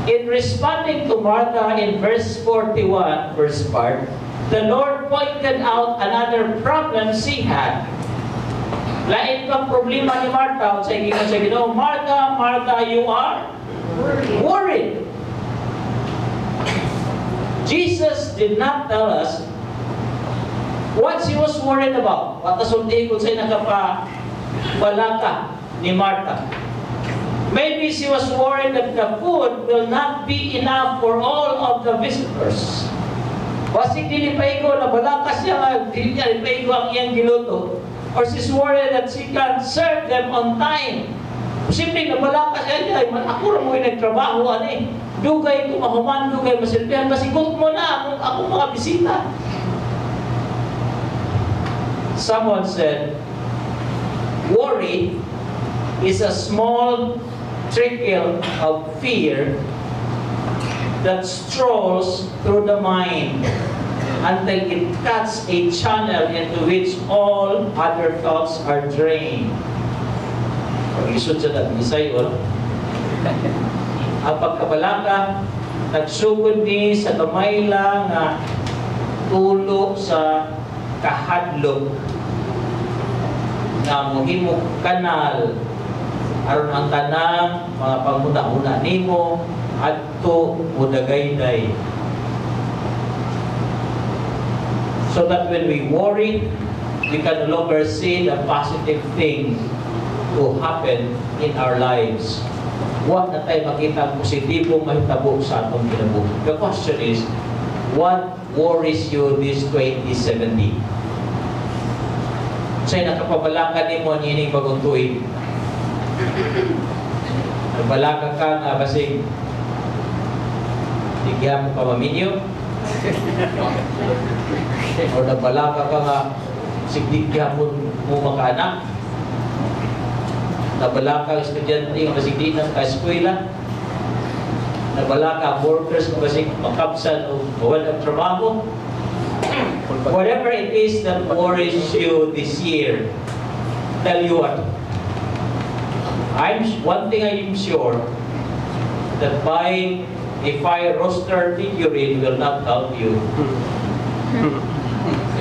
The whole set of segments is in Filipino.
In responding to Martha in verse 41, first part, the Lord pointed out another problem she had. Lain kang problema ni Martha, sa Ginoo, Martha, Martha, you are worried. Jesus did not tell us what she was worried about. What nasulti ko sa nakapabalaka ni Martha. Maybe she was worried that the food will not be enough for all of the visitors. Wasig dili paigo na balaka siya nga dili niya paigo ang iyang giluto. Or she's worried that she can't serve them on time. Simple na balaka siya niya, ako rin mo yung nagtrabaho, dugay ko mahuman, dugay masilbihan, masigot mo na akong mga bisita. Someone said, worry is a small trickle of fear that strolls through the mind until it cuts a channel into which all other thoughts are drained. Pag-isod sa nag-isayon, ang pagkabalaka, nagsugod ni sa kamay lang na tulo sa kahadlok na mohimong kanal aron ang tanang mga panguna-una nimo adto mudagayday. So that when we worry, we can no longer see the positive things to happen in our lives. Wa na tayo makita ang positibong mahitabo sa atong kinabuhi. The question is, what worries you this 2017? Sa'yo nakapabalaka ni mo nining bagong tuig. Nagbalaka ka nga basig bigyan mo pamaminyo o nagbalaka ka nga sigdigyan mo makaanak. Nagbalaka ang estudyante yung basig di ng ka-eskwela. Nagbalaka ang workers kung basig makapsan o mawala ang trabaho. Whatever it is that worries you this year, tell you what, one thing I am sure, that buying a fire roaster figurine will not help you.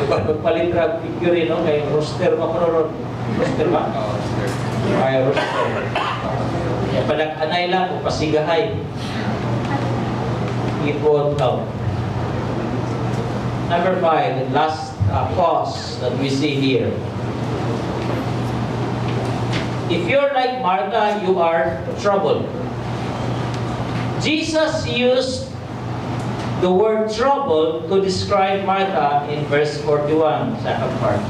Pagpalit ra figurine, no? Kaya roaster roaster ba? Fire roaster. Palag-anay lang o pasigahay. It won't help. Number 5, the last cause that we see here. If you're like Martha, you are troubled. Jesus used the word trouble to describe Martha in verse 41, second part.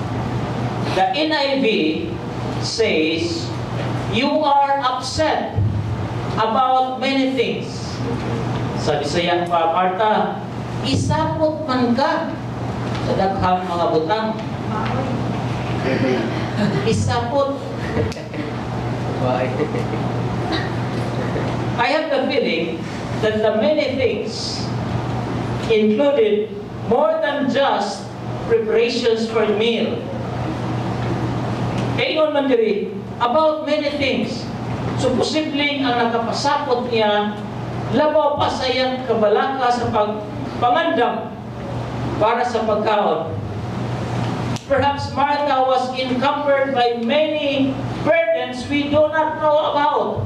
The NIV says, you are upset about many things. Sa Bisaya pa, Martha, isapot man ka sa daghang mga butang. Isapot. I have the feeling that the many things included more than just preparations for a meal. Kaingon man diri about many things. So posibleng ang nakapasapot niya labaw pa sa iyang kabalaka sa pangandam para sa pagkaon. Perhaps Martha was encumbered by many burdens we do not know about.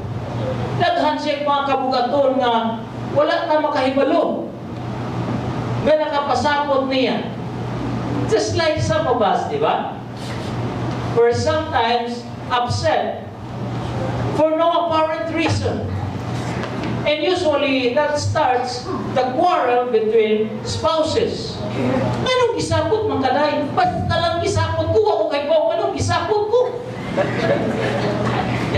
Daghan siya mga kabugaton nga wala na makahibalo. Nga nakapasapot niya. Just like some of us, di ba? We're sometimes upset for no apparent reason. And usually, that starts the quarrel between spouses. Anong gisapot man kaday? Basta lang gisapot ko, ako kay Pao, anong gisapot ko?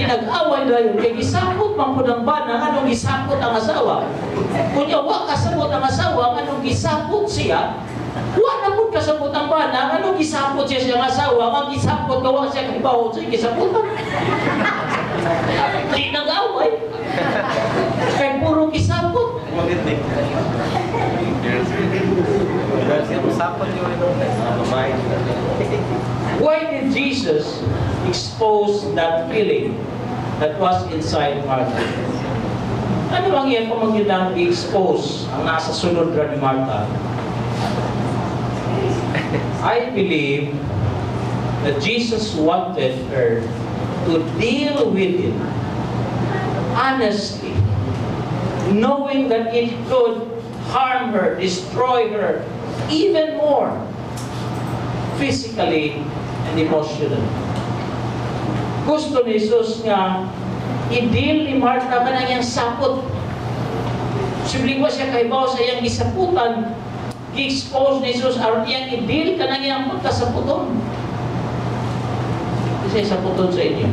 Nag-away dahil kay gisapot man po ng bana, anong gisapot ang asawa? Kung yawa kasabot ang asawa, anong gisapot siya? Wa na po kasabot ang bana, anong gisapot siya siyang asawa? Ang gisapot gawa siya kay Pao, siya gisapotan. Di nag-away. Kaya puro kisapot. Why did Jesus expose that feeling that was inside Martha? Ano bang yan pamagitan i-expose ang nasa sunod ra ni Martha? I believe that Jesus wanted her to deal with it honestly, knowing that it could harm her, destroy her, even more, physically and emotionally. Gusto ni Jesus nga i-deal ni Martha ka na iyang sapot. Simling siya kahibaw sa iyang isaputan, i-expose ni Jesus, aron iyang i-deal ka na iyang pagkasaputon. Kasi saputon sa inyo.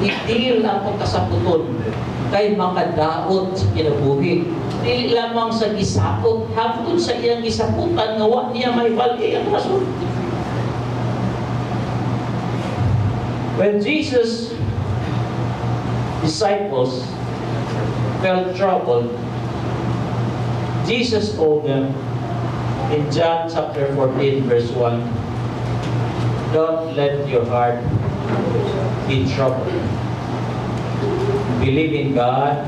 I-deal ang pagkasaputon kay makadaot sa kinabuhi. Dili lamang sa gisapot, hapon sa iyang gisaputan, nawa niya may bali ang rason. When Jesus' disciples felt troubled, Jesus told them in John chapter 14 verse 1, "Don't let your heart be troubled. Believe in God,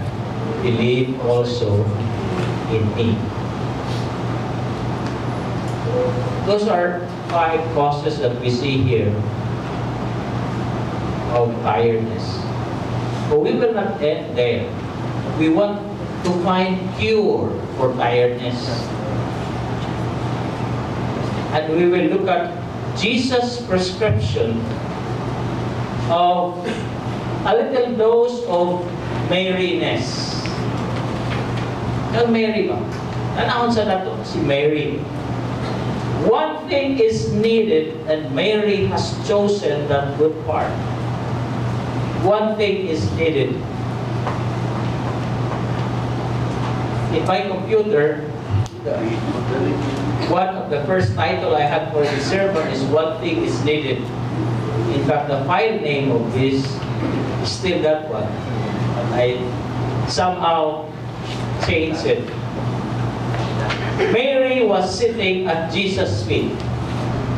believe also in me." Those are 5 causes that we see here of tiredness. But we will not end there. We want to find cure for tiredness. And we will look at Jesus' prescription of a little dose of Maryness. Ang Mary ba? Nanahon sa nato si Mary. One thing is needed and Mary has chosen that good part. One thing is needed. In my computer, one of the first title I had for the sermon is "One Thing is Needed." In fact, the file name of this is still that one. But I somehow changed it. Mary was sitting at Jesus' feet,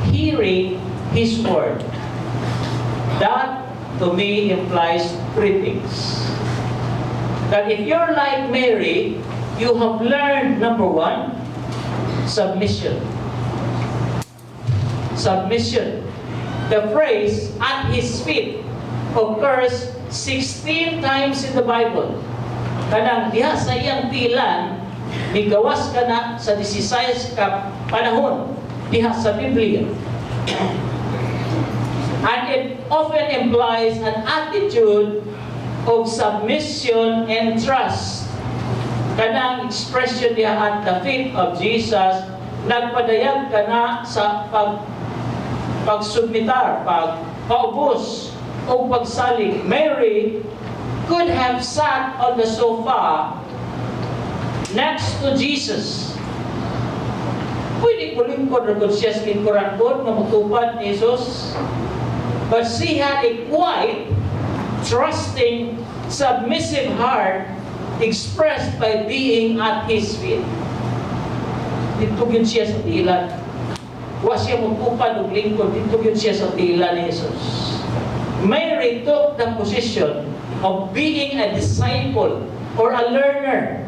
hearing His word. That, to me, implies 3 things. That if you're like Mary, you have learned, number 1, submission. Submission. The phrase, "at His feet," occurs 16 times in the Bible. Kanang diha sa iyang tilan, migawas ka na sa 16 ka panahon diha sa Biblia. And it often implies an attitude of submission and trust. Kanang expression diha at the feet of Jesus, nagpadayag ka na sa pagsubmitar, pagpaubos o pagsalig. Mary could have sat on the sofa next to Jesus. Pwede ko lingkod rin siya sa lingkuran ko na magtupad ni Jesus. But she had a quiet, trusting, submissive heart expressed by being at His feet. Dito yun siya sa tilan. Wa siya magtupad o lingkod, dito yun siya sa tilan ni Jesus. Mary took the position of being a disciple or a learner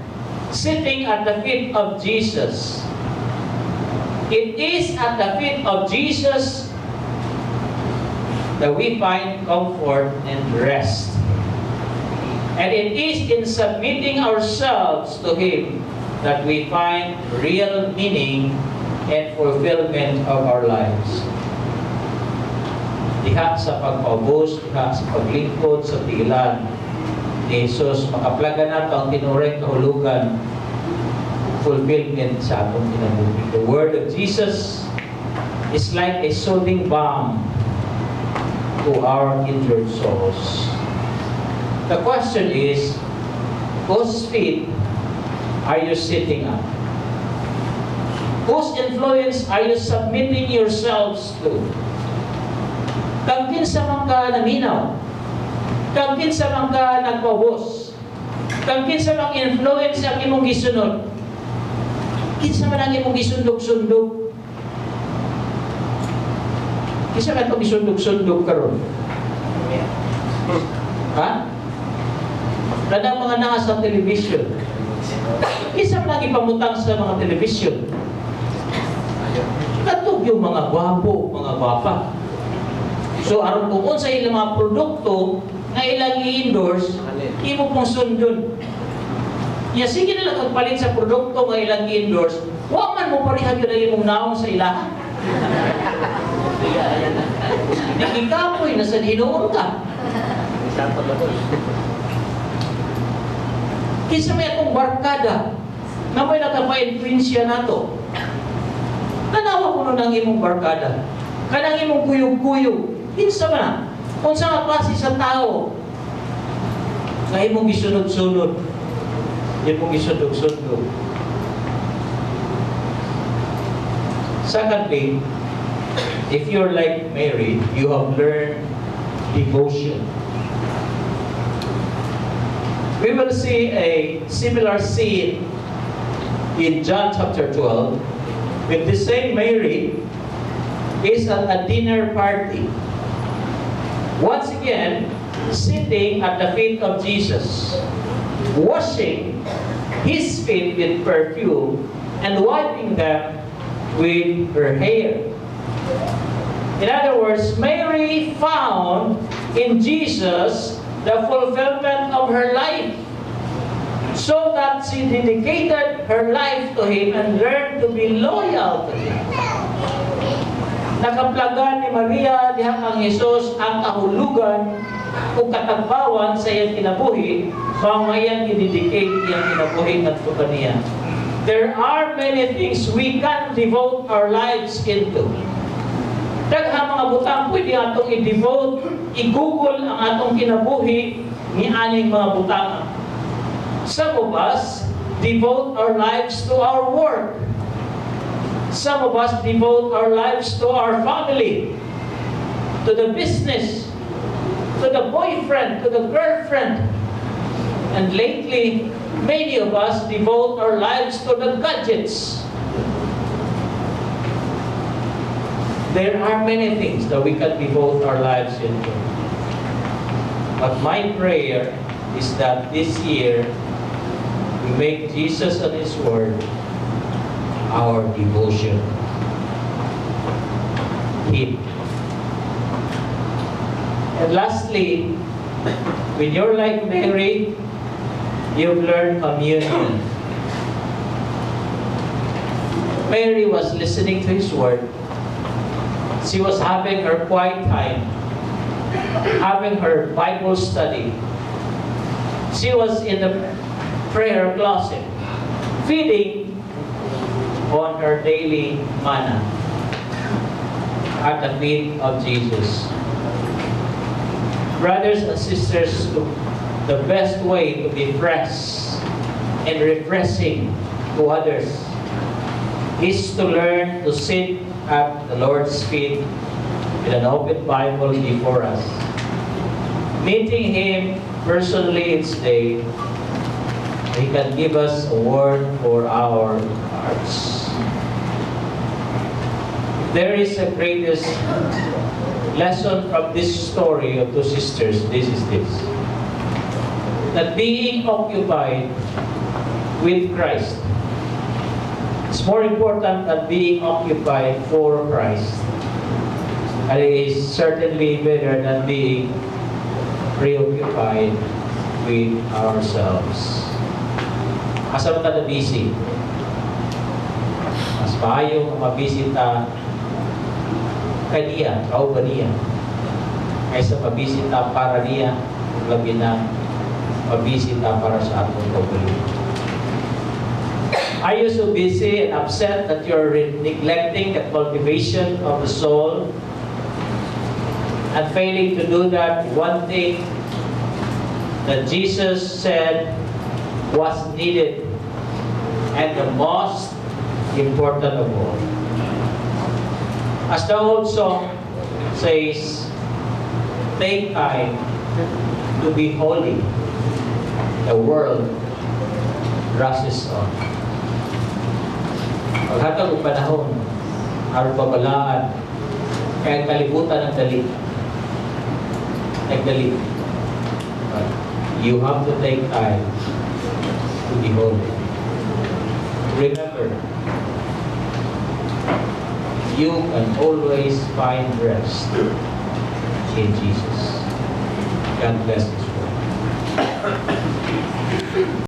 sitting at the feet of Jesus. It is at the feet of Jesus that we find comfort and rest. And it is in submitting ourselves to Him that we find real meaning and fulfillment of our lives. Diha sa pagpaubos, diha sa paglingkod sa tiilan ni Jesus, makaplaga nato ang tinureng kahulugan, fulfillment sa atong kinabuhi. The word of Jesus is like a soothing balm to our injured souls. The question is, whose feet are you sitting at? Whose influence are you submitting yourselves to? Kang kinsa man ka naminaw, kang kinsa man ka nagpawos, kang kinsa man influence ang imong gisunod, kinsa man ang imong gisundog-sundog, kinsa man itong gisundog-sundog karon? Ha? Kada mga nasa television. Isa lang ipamutang sa mga television. Katog yung mga gwapo, mga gwapa. So, aron kung sa ilang mga produkto na ilang i-endorse, imo pong sundon. Ya, sige na lang magpalit sa produkto nga ilang i-endorse, huwag man mo parihag yun na imong naong sa ilaha. Nakikapoy, nasa hinuon ka. Kisa may atong barkada na may nakapa-influensya na to. Tanawa ko nun ang imong barkada. Kanang imong kuyog-kuyog. Kinsa ba na? Kung sa mga klase sa tao na imong gisunod-sunod. Imong gisunod-sunod. Secondly, if you're like Mary, you have learned devotion. We will see a similar scene in John chapter 12 with the same Mary is at a dinner party. Once again, sitting at the feet of Jesus, washing his feet with perfume and wiping them with her hair. In other words, Mary found in Jesus the fulfillment of her life, so that she dedicated her life to Him and learned to be loyal to Him. Nakaplagan ni Maria diha kang Jesus ang kahulugan o katagbawan sa iyang kinabuhi, pangayang i-dedicate iyang kinabuhi at kaniya. There are many things we can devote our lives into. Daghang mga butang pwede atong i-devote, i-google ang atong kinabuhi ni aning mga butang. Some of us devote our lives to our work. Some of us devote our lives to our family, to the business, to the boyfriend, to the girlfriend. And lately, many of us devote our lives to the gadgets. There are many things that we can devote our lives into. But my prayer is that this year, we make Jesus and His Word our devotion. Him. And lastly, when you're like Mary, you've learned communion. Mary was listening to His Word. She was having her quiet time, having her Bible study. She was in the prayer closet, feeding on her daily manna at the feet of Jesus. Brothers and sisters, the best way to be fresh and refreshing to others is to learn to sit at the Lord's feet with an open Bible before us. Meeting Him personally each day, He can give us a word for our hearts. There is a greatest lesson from this story of two sisters. This is this: that being occupied with Christ is more important than being occupied for Christ. And it is certainly better than being preoccupied with ourselves. Asa ta na busy? Mas maayo kung mabisi ta kaniya, kauban niya, kaysa mabisi ta para niya, labi na mabisi ta para sa atong kauban. Are you so busy and upset that you're neglecting the cultivation of the soul and failing to do that one thing that Jesus said was needed and the most important of all? As the old song says, take time to be holy. The world rushes on. Paghatag ng panahon, aron pabalaan, kaya ang kalibutan ng dali. Nagdali. You have to take time to be holy. Remember, you can always find rest in Jesus. God bless this world.